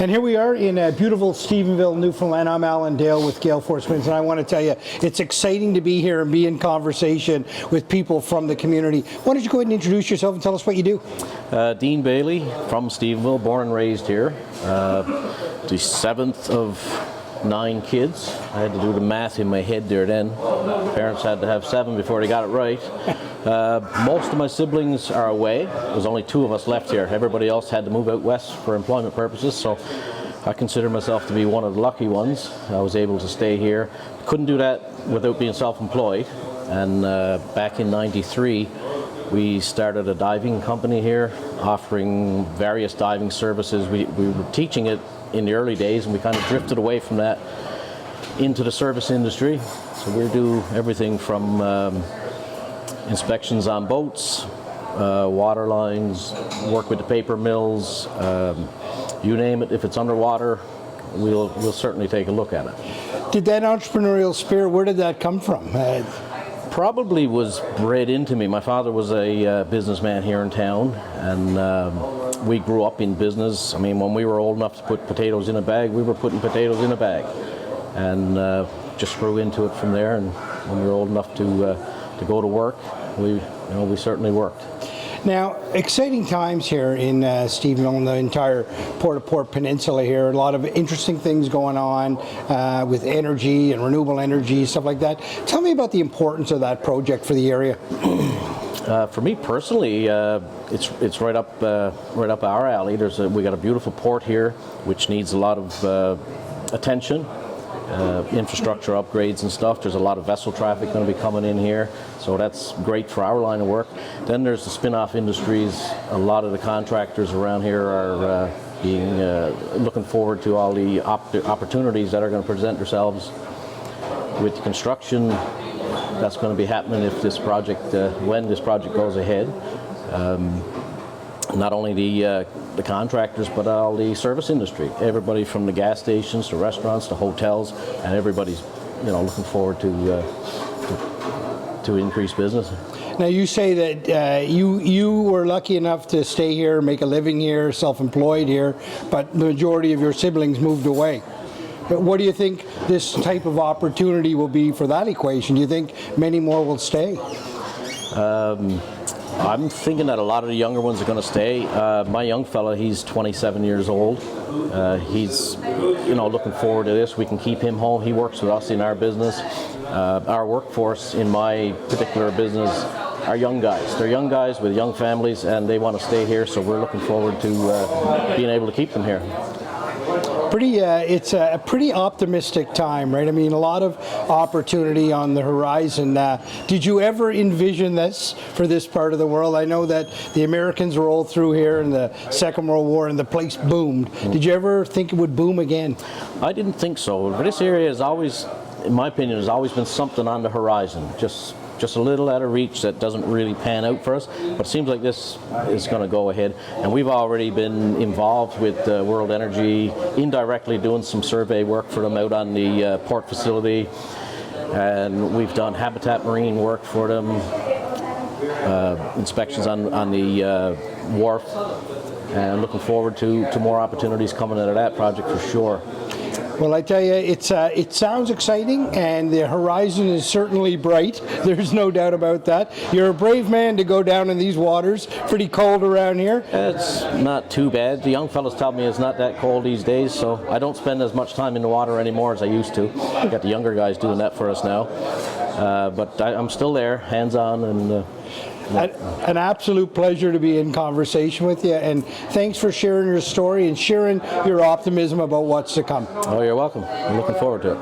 And here we are in beautiful Stephenville, Newfoundland. I'm Alan Dale with Gale Force Winds, and I want to tell you, it's exciting to be here and be in conversation with people from the community. Why don't you go ahead and introduce yourself and tell us what you do? Dean Bailey from Stephenville, born and raised here. The seventh of 9 kids. I had to do the math in my head there then. Parents had to have 7 before they got it right. Most of my siblings are away. There's only 2 of us left here. Everybody else had to move out west for employment purposes, so I consider myself to be one of the lucky ones. I was able to stay here. Couldn't do that without being self-employed, and back in '93 we started a diving company here, offering various diving services. We were teaching it in the early days, and we kind of drifted away from that into the service industry. So we do everything from inspections on boats, water lines, work with the paper mills, you name it. If it's underwater, we'll certainly take a look at it. Did that entrepreneurial spirit, where did that come from? Probably was bred into me. My father was a businessman here in town, and we grew up in business. I mean, when we were old enough to put potatoes in a bag, we were putting potatoes in a bag, and just grew into it from there. And when we were old enough to go to work, we certainly worked. Now, exciting times here in Stephenville and the entire Port Peninsula here. A lot of interesting things going on with energy and renewable energy, stuff like that. Tell me about the importance of that project for the area. For me personally, it's right up our alley. We got a beautiful port here, which needs a lot of attention. Infrastructure upgrades and stuff. There's a lot of vessel traffic going to be coming in here, so that's great for our line of work. Then there's the spin-off industries. A lot of the contractors around here are looking forward to all the opportunities that are going to present themselves with the construction that's going to be happening if this project, when this project goes ahead. Not only the contractors, but all the service industry. Everybody from the gas stations to restaurants to hotels, and everybody's looking forward to increase business. Now, you say that you were lucky enough to stay here, make a living here, self-employed here, but the majority of your siblings moved away. What do you think this type of opportunity will be for that equation? Do you think many more will stay? I'm thinking that a lot of the younger ones are going to stay. My young fella, he's 27 years old. He's, looking forward to this. We can keep him home. He works with us in our business. Our workforce in my particular business are young guys. They're young guys with young families, and they want to stay here. So we're looking forward to being able to keep them here. It's a pretty optimistic time, right? I mean, a lot of opportunity on the horizon. Did you ever envision this for this part of the world? I know that the Americans rolled through here in the Second World War and the place boomed. Did you ever think it would boom again? I didn't think so. This area has always, in my opinion, has always been something on the horizon. Just a little out of reach that doesn't really pan out for us, but it seems like this is going to go ahead. And we've already been involved with World Energy, indirectly doing some survey work for them out on the port facility, and we've done Habitat Marine work for them, inspections on the wharf, and looking forward to more opportunities coming out of that project for sure. Well, I tell you, it sounds exciting, and the horizon is certainly bright. There's no doubt about that. You're a brave man to go down in these waters. Pretty cold around here. It's not too bad. The young fellas tell me it's not that cold these days, so I don't spend as much time in the water anymore as I used to. We've got the younger guys doing that for us now. But I'm still there, hands-on, and an absolute pleasure to be in conversation with you, and thanks for sharing your story and sharing your optimism about what's to come. Oh, you're welcome. I'm looking forward to it.